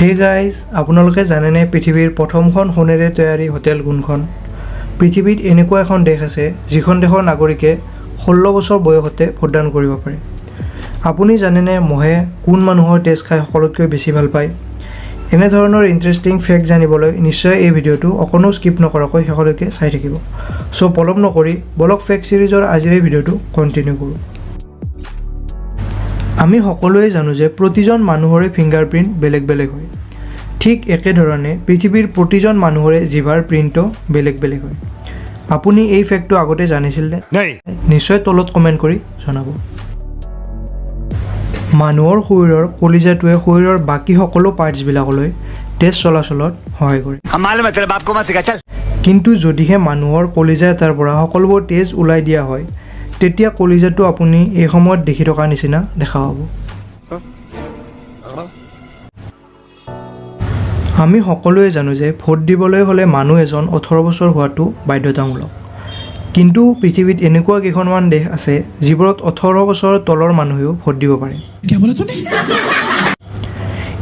Hey guys, আপোনালোকে জানেনে পৃথিৱীৰ প্ৰথমখন সোণেৰে তৈয়াৰী হোটেল কোনখন? পৃথিৱীত এনেকুৱা এখন দেশ আছে যিখন দেশৰ নাগৰিকে 16 বছৰ বয়সতে ভোটদান কৰিব পাৰে। আপুনি জানেনে মহে কোন মানুহৰ তেজ খাই সকলোতকৈ বেছি ভাল পায়? এনে ধৰণৰ ইন্টাৰেষ্টিং ফেক্ট জানিবলৈ নিশ্চয় এই ভিডিঅ'টো অকণো স্কিপ নকৰাকৈ শেষলৈকে চাই থাকিব। সো পলম নকৰি বলক ফেক্ট সিৰিজৰ আজিৰ এই ভিডিঅ'টো কন্টিনিউ কৰোঁ। আমি সকলোৱে জানো যে প্ৰতিজন মানুহৰে ফিংগাৰপ্ৰিণ্ট বেলেগ বেলেগ হয়। ঠিক একেধৰণে পৃথিৱীৰ প্ৰতিজন মানুহৰে জিভাৰ প্ৰিণ্টও বেলেগ বেলেগ হয়। আপুনি এই ফেক্টটো আগতে জানিছিলনে? নিশ্চয় তলত কমেণ্ট কৰি জনাব। মানুহৰ শৰীৰৰ কলিজাটোৱে শৰীৰৰ বাকী সকলো পাৰ্টছবিলাকলৈ তেজ চলাচলত সহায় কৰে। কিন্তু যদিহে মানুহৰ কলিজা এটাৰ পৰা সকলোবোৰ তেজ ওলাই দিয়া হয়, তেতিয়া কলিজাটো আপুনি এই সময়ত দেখি থকা নিচিনা দেখা পাব। আমি সকলোৱে জানো যে ভোট দিবলৈ হ'লে মানুহ এজন 18 বছৰ হোৱাটো বাধ্যতামূলক। কিন্তু পৃথিৱীত এনেকুৱা কেইখনমান দেশ আছে যিবোৰত 18 বছৰৰ তলৰ মানুহেও ভোট দিব পাৰে।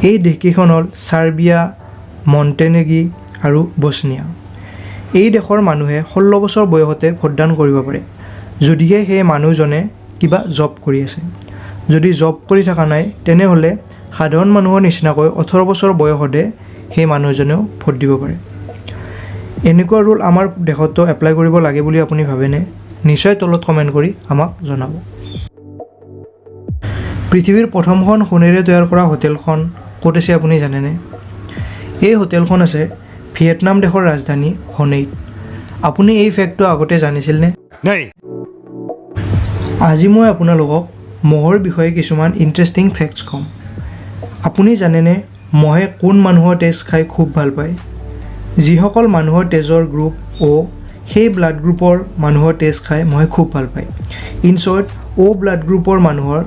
এই দেশকেইখন হ'ল চাৰ্বিয়া, মণ্টেনেগি আৰু বছনিয়া। এই দেশৰ মানুহে 16 বছৰ বয়সতে ভোটদান কৰিব পাৰে, যদিহে সেই মানুহজনে কিবা জব কৰি আছে। যদি জব কৰি থকা নাই তেনেহ'লে সাধাৰণ মানুহৰ নিচিনাকৈ 18 বছৰ বয়সতে সেই মানুহজনেও ভোট দিব পাৰে। এনেকুৱা ৰুল আমাৰ দেশতো এপ্লাই কৰিব লাগে বুলি আপুনি ভাবেনে? নিশ্চয় তলত কমেণ্ট কৰি আমাক জনাব। পৃথিৱীৰ প্ৰথমখন সোণেৰে তৈয়াৰ কৰা হোটেলখন ক'ত আছে আপুনি জানেনে? এই হোটেলখন আছে ভিয়েটনাম দেশৰ ৰাজধানী হনৈত। আপুনি এই ফেক্টটো আগতে জানিছিলনে? আজি মই আপোনালোকক মহৰ বিষয়ে কিছুমান ইণ্টাৰেষ্টিং ফেক্টছ ক'ম। আপুনি জানেনে মহে কোন মানুহৰ তেজ খাই খুব ভাল পায়? যিসকল মানুহৰ তেজৰ গ্ৰুপ অ' সেই ব্লাড গ্ৰুপৰ মানুহৰ তেজ খাই মহে খুব ভাল পায়। ইন শ্বৰ্ট, অ' ব্লাড গ্ৰুপৰ মানুহৰ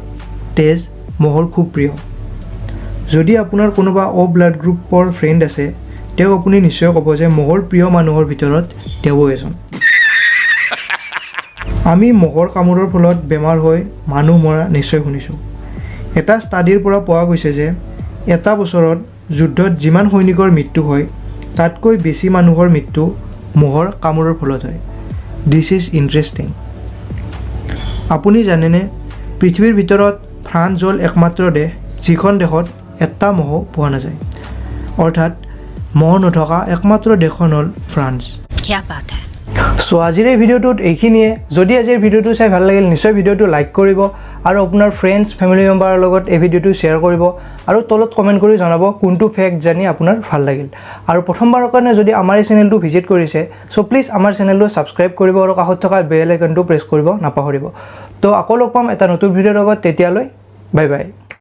তেজ মহৰ খুব প্ৰিয়। যদি আপোনাৰ কোনোবা অ' ব্লাড গ্ৰুপৰ ফ্ৰেণ্ড আছে, তেওঁক আপুনি নিশ্চয় ক'ব যে মহৰ প্ৰিয় মানুহৰ ভিতৰত তেওঁ এজন। আমি মহৰ কামোৰৰ ফলত বেমাৰ হৈ মানুহ মৰা নিশ্চয় শুনিছোঁ। এটা ষ্টাডিৰ পৰা পোৱা গৈছে যে এটা বছৰত যুদ্ধত যিমান সৈনিকৰ মৃত্যু হয়, তাতকৈ বেছি মানুহৰ মৃত্যু মহৰ কামোৰৰ ফলত হয়। This is interesting. আপুনি জানেনে পৃথিৱীৰ ভিতৰত ফ্ৰান্স হ'ল একমাত্ৰ দেশ যিখন দেশত এটা মহো পোৱা নাযায়। অৰ্থাৎ মহ নথকা একমাত্ৰ দেশখন হ'ল ফ্ৰান্স। চ' আজিৰ এই ভিডিঅ'টোত এইখিনিয়ে। যদি আজিৰ ভিডিঅ'টো চাই ভাল লাগিল নিশ্চয় ভিডিঅ'টো লাইক কৰিব আৰু আপোনাৰ ফ্ৰেণ্ডছ ফেমিলি মেম্বাৰৰ লগত এই ভিডিঅ'টো শ্বেয়াৰ কৰিব আৰু তলত কমেণ্ট কৰি জনাব কোনটো ফেক্ট জানি আপোনাৰ ভাল লাগিল। আৰু প্ৰথমবাৰৰ কাৰণে যদি আমাৰ এই চেনেলটো ভিজিট কৰিছে চ' প্লিজ আমাৰ চেনেলটো ছাবস্ক্ৰাইব কৰিব আৰু কাষত থকা বেল আইকনটো প্ৰেছ কৰিব নাপাহৰিব। তো আকৌ লগ পাম এটা নতুন ভিডিঅ'ৰ লগত, তেতিয়ালৈ বাই বাই।